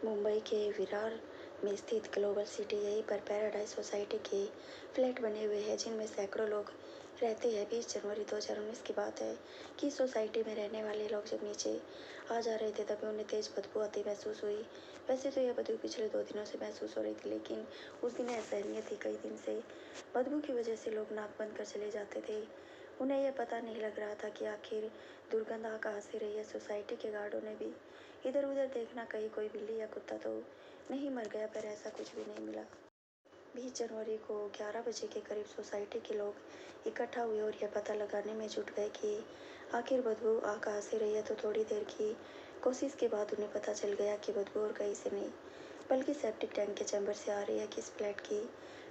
मुंबई के विरार में स्थित ग्लोबल सिटी, यहीं पर पैराडाइज सोसाइटी के फ्लैट बने हुए हैं जिनमें सैकड़ों लोग रहते हैं। 20 जनवरी 2019 की बात है कि सोसाइटी में रहने वाले लोग जब नीचे आ जा रहे थे तभी उन्हें तेज बदबू आती महसूस हुई। वैसे तो यह बदबू पिछले 2 दिनों से महसूस हो रही थी, लेकिन उस दिन असहनीय थी। कई दिन से बदबू की वजह से लोग नाक बंद कर चले जाते थे। उन्हें यह पता नहीं लग रहा था कि आखिर दुर्गंध आ कहाँ से रही है। सोसाइटी के गार्डों ने भी इधर उधर देखना, कहीं कोई बिल्ली या कुत्ता तो नहीं मर गया, पर ऐसा कुछ भी नहीं मिला। 20 जनवरी को 11 बजे के करीब सोसाइटी के लोग इकट्ठा हुए और यह पता लगाने में जुट गए कि आखिर बदबू आ कहाँ से रही है। तो थोड़ी देर की कोशिश के बाद उन्हें पता चल गया कि बदबू और कहीं से नहीं बल्कि सेप्टिक टैंक के चैम्बर से आ रही है। किस फ्लैट की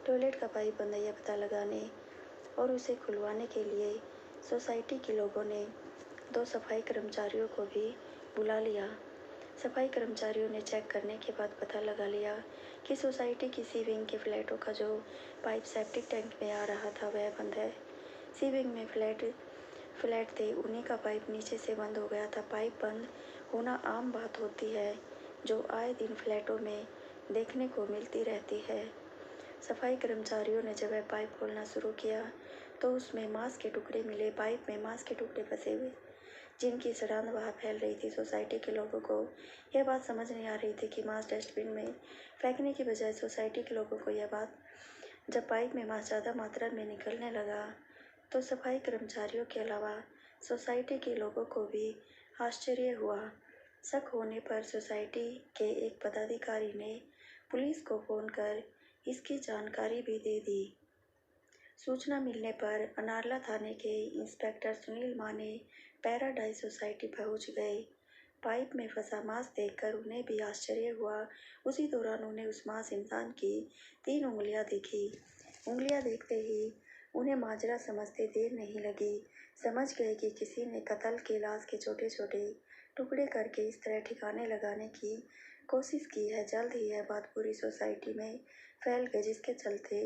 टॉयलेट का पाइप बंद है, यह पता लगाने और उसे खुलवाने के लिए सोसाइटी के लोगों ने 2 सफाई कर्मचारियों को भी बुला लिया। सफाई कर्मचारियों ने चेक करने के बाद पता लगा लिया कि सोसाइटी की सी विंग के फ्लैटों का जो पाइप सेप्टिक टैंक में आ रहा था वह बंद है। सी विंग में फ्लैट थे, उन्हीं का पाइप नीचे से बंद हो गया था। पाइप बंद होना आम बात होती है जो आए दिन फ्लैटों में देखने को मिलती रहती है। सफाई कर्मचारियों ने जब वह पाइप खोलना शुरू किया तो उसमें मांस के टुकड़े मिले। पाइप में मांस के टुकड़े फंसे हुए जिनकी सड़ांध वहाँ फैल रही थी। सोसाइटी के लोगों को यह बात समझ नहीं आ रही थी कि मांस डस्टबिन में फेंकने की बजाय सोसाइटी के लोगों को यह बात जब पाइप में मांस ज़्यादा मात्रा में निकलने लगा तो सफाई कर्मचारियों के अलावा सोसाइटी के लोगों को भी आश्चर्य हुआ। शक होने पर सोसाइटी के एक पदाधिकारी ने पुलिस को फ़ोन कर इसकी जानकारी भी दे दी। सूचना मिलने पर अनारला थाने के इंस्पेक्टर सुनील माने पैराडाइज सोसाइटी पहुंच गए। पाइप में फंसा मांस देखकर उन्हें भी आश्चर्य हुआ। उसी दौरान उन्हें उस मांस इंसान की 3 उंगलियां दिखी। उंगलियां देखते ही उन्हें माजरा समझते देर नहीं लगी। समझ गए कि किसी ने कत्ल के लाश के छोटे छोटे टुकड़े करके इस तरह ठिकाने लगाने की कोशिश की है। जल्द ही यह बात पूरी सोसाइटी में फैल गई, जिसके चलते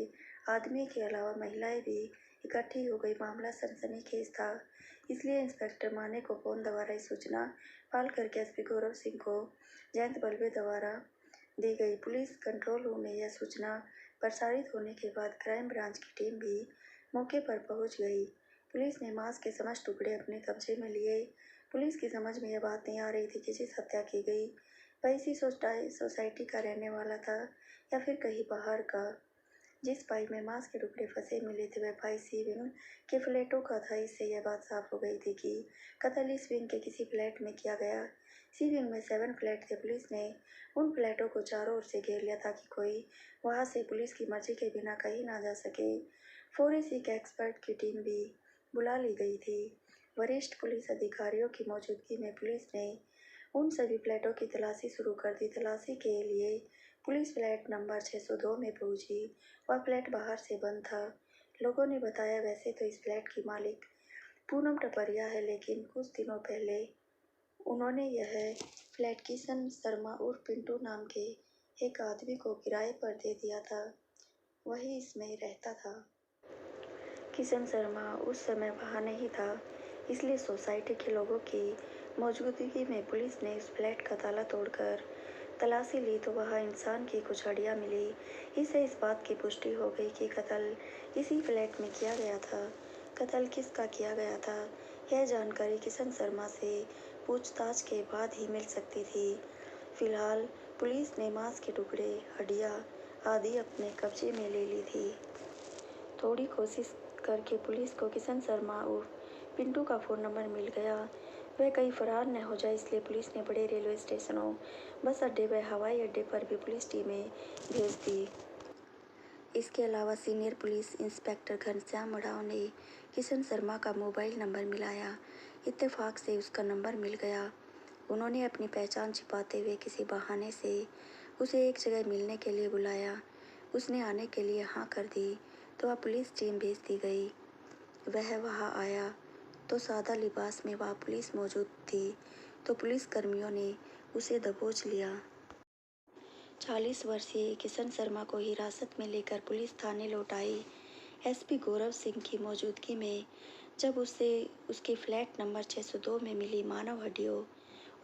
आदमी के अलावा महिलाएं भी इकट्ठी हो गई। मामला सनसनीखेज था, इसलिए इंस्पेक्टर माने को फोन द्वारा इस सूचना पाल करके एसपी गौरव सिंह को जयंत बल्बे द्वारा दी गई। पुलिस कंट्रोल रूम में यह सूचना प्रसारित होने के बाद क्राइम ब्रांच की टीम भी मौके पर पहुंच गई। पुलिस ने मांस के समस्त टुकड़े अपने कब्जे में लिए। पुलिस की समझ में यह बात नहीं आ रही थी कि जिस हत्या की गई वह इसी सोसाइटी का रहने वाला था या फिर कहीं बाहर का। जिस पाइप में मांस के टुकड़े फंसे मिले थे वह पाइप सी विंग के फ्लैटों का था। इससे यह बात साफ हो गई थी कि कत्ल इस विंग के किसी फ्लैट में किया गया। सी विंग में 7 फ्लैट थे। पुलिस ने उन फ्लैटों को चारों ओर से घेर लिया ताकि कोई वहां से पुलिस की मर्जी के बिना कहीं ना जा सके। फोरेंसिक एक्सपर्ट की टीम भी बुला ली गई थी। वरिष्ठ पुलिस अधिकारियों की मौजूदगी में पुलिस ने उन सभी फ्लैटों की तलाशी शुरू कर दी। तलाशी के लिए पुलिस फ्लैट नंबर 602 में पहुंची। वह फ्लैट बाहर से बंद था। लोगों ने बताया वैसे तो इस फ्लैट की मालिक पूनम टपरिया है, लेकिन कुछ दिनों पहले उन्होंने यह फ्लैट किशन शर्मा उर्फ पिंटू नाम के एक आदमी को किराए पर दे दिया था। वही इसमें रहता था। किशन शर्मा उस समय वहाँ नहीं था, इसलिए सोसाइटी के लोगों की मौजूदगी में पुलिस ने उस फ्लैट का ताला तोड़कर तलाशी ली तो वहाँ इंसान की कुछ हड्डियाँ मिली। इससे इस बात की पुष्टि हो गई कि कत्ल इसी फ्लैट में किया गया था। कत्ल किसका किया गया था, यह जानकारी किशन शर्मा से पूछताछ के बाद ही मिल सकती थी। फिलहाल पुलिस ने मांस के टुकड़े, हड्डियाँ आदि अपने कब्जे में ले ली थी। थोड़ी कोशिश करके पुलिस को किशन शर्मा उर्फ पिंटू का फ़ोन नंबर मिल गया। वह कहीं फरार न हो जाए, इसलिए पुलिस ने बड़े रेलवे स्टेशनों, बस अड्डे व हवाई अड्डे पर भी पुलिस टीमें भेज दी। इसके अलावा सीनियर पुलिस इंस्पेक्टर घनश्याम मढ़ाव ने किशन शर्मा का मोबाइल नंबर मिलाया। इत्तेफाक से उसका नंबर मिल गया। उन्होंने अपनी पहचान छिपाते हुए किसी बहाने से उसे एक जगह मिलने के लिए बुलाया। उसने आने के लिए हाँ कर दी तो वह पुलिस टीम भेज दी गई। वह वहाँ आया तो सादा लिबास में वहाँ पुलिस मौजूद थी, तो पुलिस कर्मियों ने उसे दबोच लिया। 40 वर्षीय किशन शर्मा को हिरासत में लेकर पुलिस थाने लौट आई। एसपी गौरव सिंह की मौजूदगी में जब उससे उसके फ्लैट नंबर 602 में मिली मानव हड्डियों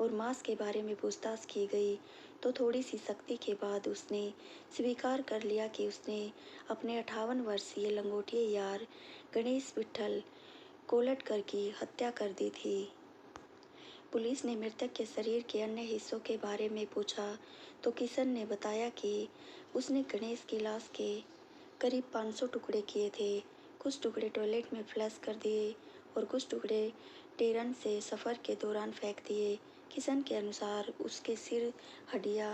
और मांस के बारे में पूछताछ की गई तो थोड़ी सी सख्ती के बाद उसने स्वीकार कर लिया कि उसने अपने 58 वर्षीय लंगोटिया यार गणेश विट्ठल कोलटकर की हत्या कर दी थी। पुलिस ने मृतक के शरीर के अन्य हिस्सों के बारे में पूछा तो किशन ने बताया कि उसने गणेश की लाश के करीब 500 टुकड़े किए थे। कुछ टुकड़े टॉयलेट में फ्लश कर दिए और कुछ टुकड़े टेरन से सफ़र के दौरान फेंक दिए। किशन के अनुसार उसके सिर हड्डियाँ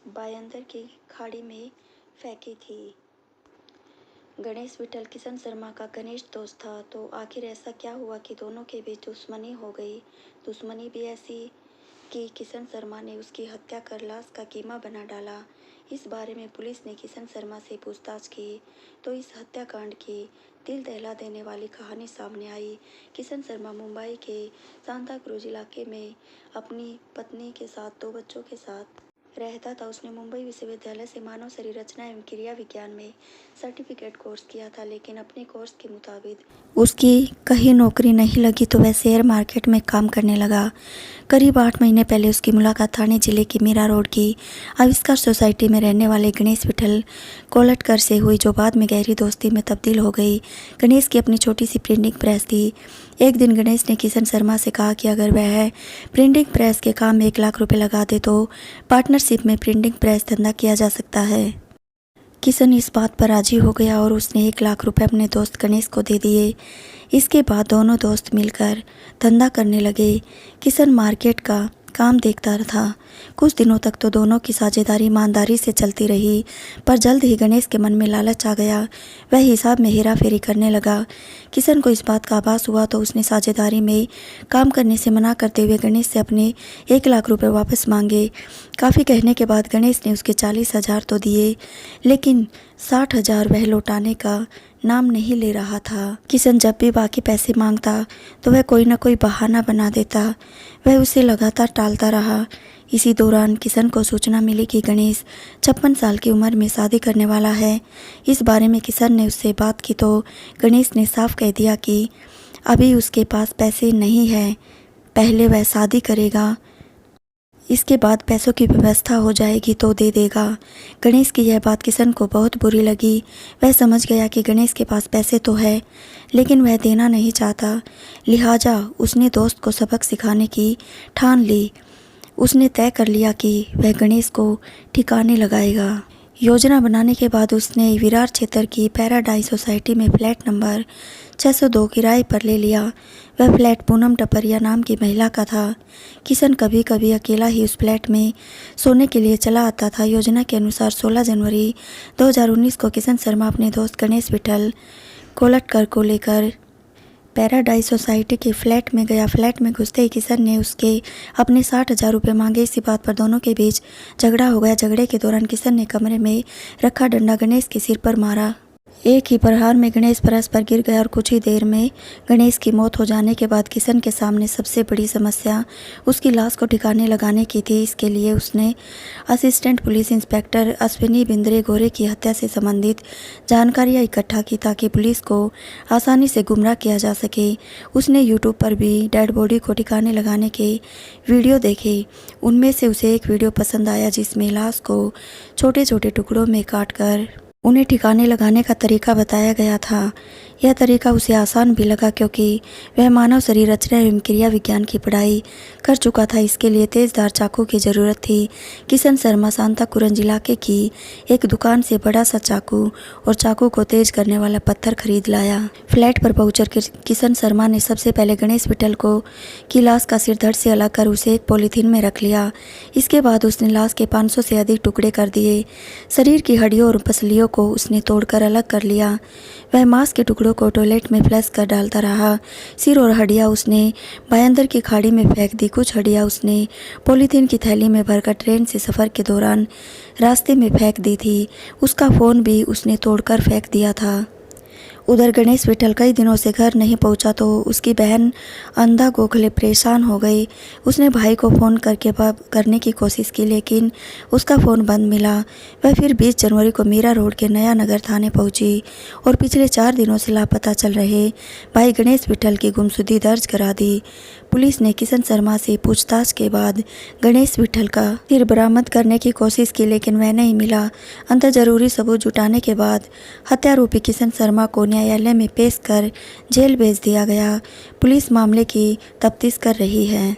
बायंदर की खाड़ी में फेंकी थी। गणेश विट्ठल किशन शर्मा का घनिष्ठ दोस्त था, तो आखिर ऐसा क्या हुआ कि दोनों के बीच दुश्मनी हो गई। दुश्मनी भी ऐसी कि किशन शर्मा ने उसकी हत्या कर लाश का कीमा बना डाला। इस बारे में पुलिस ने किशन शर्मा से पूछताछ की तो इस हत्याकांड की दिल दहला देने वाली कहानी सामने आई। किशन शर्मा मुंबई के सांता क्रूज इलाके में अपनी पत्नी के साथ 2 बच्चों के साथ रहता था। उसने मुंबई विश्वविद्यालय से मानव शरीर रचना एवं क्रिया विज्ञान में सर्टिफिकेट कोर्स किया था, लेकिन अपने कोर्स के मुताबिक उसकी कहीं नौकरी नहीं लगी तो वह शेयर मार्केट में काम करने लगा। करीब 8 महीने पहले उसकी मुलाकात थाने जिले की मीरा रोड की आविष्कार सोसाइटी में रहने वाले गणेश विट्ठल कोलटकर से हुई, जो बाद में गहरी दोस्ती में तब्दील हो गई। गणेश की अपनी छोटी सी प्रिंटिंग प्रेस थी। एक दिन गणेश ने किशन शर्मा से कहा कि अगर वह प्रिंटिंग प्रेस के काम में 1 लाख रुपए लगा दे तो पार्टनरशिप में प्रिंटिंग प्रेस धंधा किया जा सकता है। किशन इस बात पर राजी हो गया और उसने 1 लाख रुपए अपने दोस्त गणेश को दे दिए। इसके बाद दोनों दोस्त मिलकर धंधा करने लगे। किशन मार्केट का काम देखता था। कुछ दिनों तक तो दोनों की साझेदारी ईमानदारी से चलती रही, पर जल्द ही गणेश के मन में लालच आ गया। वह हिसाब में हेरा फेरी करने लगा। किशन को इस बात का आभास हुआ तो उसने साझेदारी में काम करने से मना करते हुए गणेश से अपने 1 लाख रुपए वापस मांगे। काफ़ी कहने के बाद गणेश ने उसके 40,000 तो दिए, लेकिन 60,000 वह लौटाने का नाम नहीं ले रहा था। किशन जब भी बाकी पैसे मांगता तो वह कोई न कोई बहाना बना देता। वह उसे लगातार टालता रहा। इसी दौरान किशन को सूचना मिली कि गणेश 56 साल की उम्र में शादी करने वाला है। इस बारे में किशन ने उससे बात की तो गणेश ने साफ कह दिया कि अभी उसके पास पैसे नहीं है, पहले वह शादी करेगा, इसके बाद पैसों की व्यवस्था हो जाएगी तो दे देगा। गणेश की यह बात किशन को बहुत बुरी लगी। वह समझ गया कि गणेश के पास पैसे तो है, लेकिन वह देना नहीं चाहता। लिहाजा उसने दोस्त को सबक सिखाने की ठान ली। उसने तय कर लिया कि वह गणेश को ठिकाने लगाएगा। योजना बनाने के बाद उसने विरार क्षेत्र की पैराडाइज सोसाइटी में फ्लैट नंबर 602 किराए पर ले लिया। वह फ्लैट पूनम टपरिया नाम की महिला का था। किशन कभी कभी अकेला ही उस फ्लैट में सोने के लिए चला आता था। योजना के अनुसार 16 जनवरी 2019 को किशन शर्मा अपने दोस्त गणेश विट्ठल कोलटकर को लेकर पैराडाइज सोसाइटी के फ्लैट में गया। फ्लैट में घुसते ही किशन ने उसके अपने 60,000 रुपये मांगे। इसी बात पर दोनों के बीच झगड़ा हो गया। झगड़े के दौरान किशन ने कमरे में रखा डंडा गणेश के सिर पर मारा। एक ही प्रहार में गणेश फर्श पर गिर गया और कुछ ही देर में गणेश की मौत हो जाने के बाद किशन के सामने सबसे बड़ी समस्या उसकी लाश को ठिकाने लगाने की थी। इसके लिए उसने assistant police inspector Ashwini Bindre गोरे की हत्या से संबंधित जानकारियां इकट्ठा की ताकि पुलिस को आसानी से गुमराह किया जा सके। उसने यूट्यूब पर भी डेड बॉडी को ठिकाने लगाने के वीडियो देखे। उनमें से उसे एक वीडियो पसंद आया जिसमें लाश को छोटे छोटे टुकड़ों में काटकर उन्हें ठिकाने लगाने का तरीका बताया गया था। यह तरीका उसे आसान भी लगा क्योंकि वह मानव शरीर रचना एवं क्रिया विज्ञान की पढ़ाई कर चुका था। इसके लिए तेजधार चाकू की ज़रूरत थी। किशन शर्मा सांता क्रूज इलाके की एक दुकान से बड़ा सा चाकू और चाकू को तेज करने वाला पत्थर खरीद लाया। फ्लैट पर पहुंचकर किशन शर्मा ने सबसे पहले गणेश विट्ठल को की लाश का सिर धड़ से अलग कर उसे एक पॉलीथीन में रख लिया। इसके बाद उसने लाश के 500 से अधिक टुकड़े कर दिए। शरीर की हड्डियों और पसलियों को उसने तोड़कर अलग कर लिया। वह मांस के टुकड़ों को टॉयलेट में फ्लश कर डालता रहा। सिर और हड्डियां उसने बायंदर की खाड़ी में फेंक दी। कुछ हड्डियां उसने पॉलीथीन की थैली में भरकर ट्रेन से सफ़र के दौरान रास्ते में फेंक दी थी। उसका फ़ोन भी उसने तोड़कर फेंक दिया था। उधर गणेश विठल कई दिनों से घर नहीं पहुंचा तो उसकी बहन अंधा गोखले परेशान हो गई। उसने भाई को फ़ोन करने की कोशिश की, लेकिन उसका फ़ोन बंद मिला। वह फिर 20 जनवरी को मीरा रोड के नया नगर थाने पहुंची और पिछले 4 दिनों से लापता चल रहे भाई गणेश विठल की गुमशुदगी दर्ज करा दी। पुलिस ने किशन शर्मा से पूछताछ के बाद गणेश विठल का सिर बरामद करने की कोशिश की, लेकिन वह नहीं मिला। अंतर जरूरी सबूत जुटाने के बाद हत्यारोपी किशन शर्मा को न्यायालय में पेश कर जेल भेज दिया गया। पुलिस मामले की तफ्तीश कर रही है।